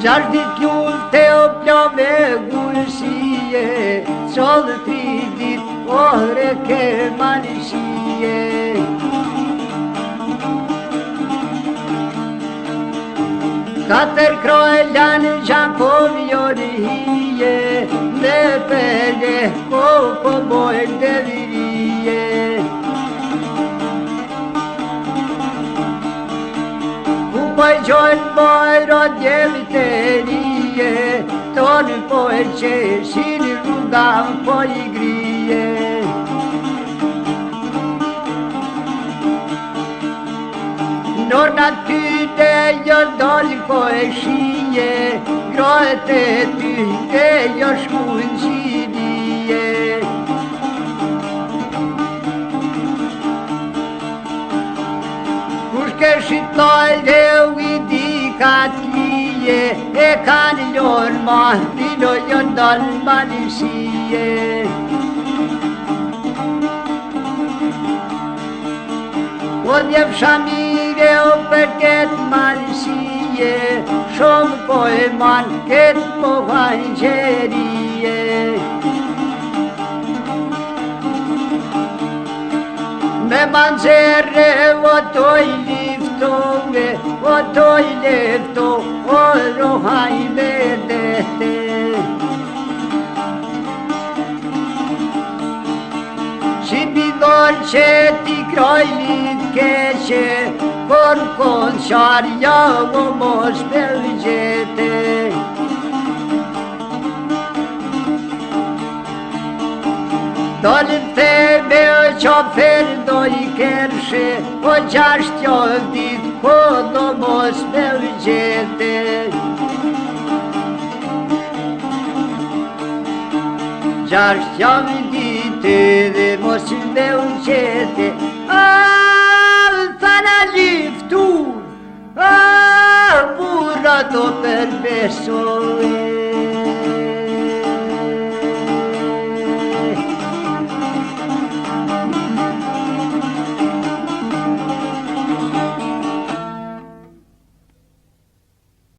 6 dit lufte o plo me gushie, qollë 3 dit ore ke malishie. Katër kroje lanë gjanë po vjorihije, dhe pele po bojnë dhe virije. Ku po e gjojnë bojro djevit e rije, tonë po e qeshin rrugan po i grije. Norna ty të jo dolin po e shije, grojët e ty të jo shkujnë qidije. Kush ke shqitloj dhe u i di ka t'lije, e kanë lorë ma t'ilo jo dolin malishije. O djev shamire o për këtë malishije, shumë po e manë këtë po hajnë qerije. Me manxere o toj liftove, o toj lefto, o rohaj me dete. Si bidon që ti krojlit keqe, por kon qarja o mos përgjete. Dolin thebe o qofer do i kershe, o 6 dit ko do mos përgjete. Gjasht ditë dhe mos me unë qete, thana liftun, burra do përbesoj.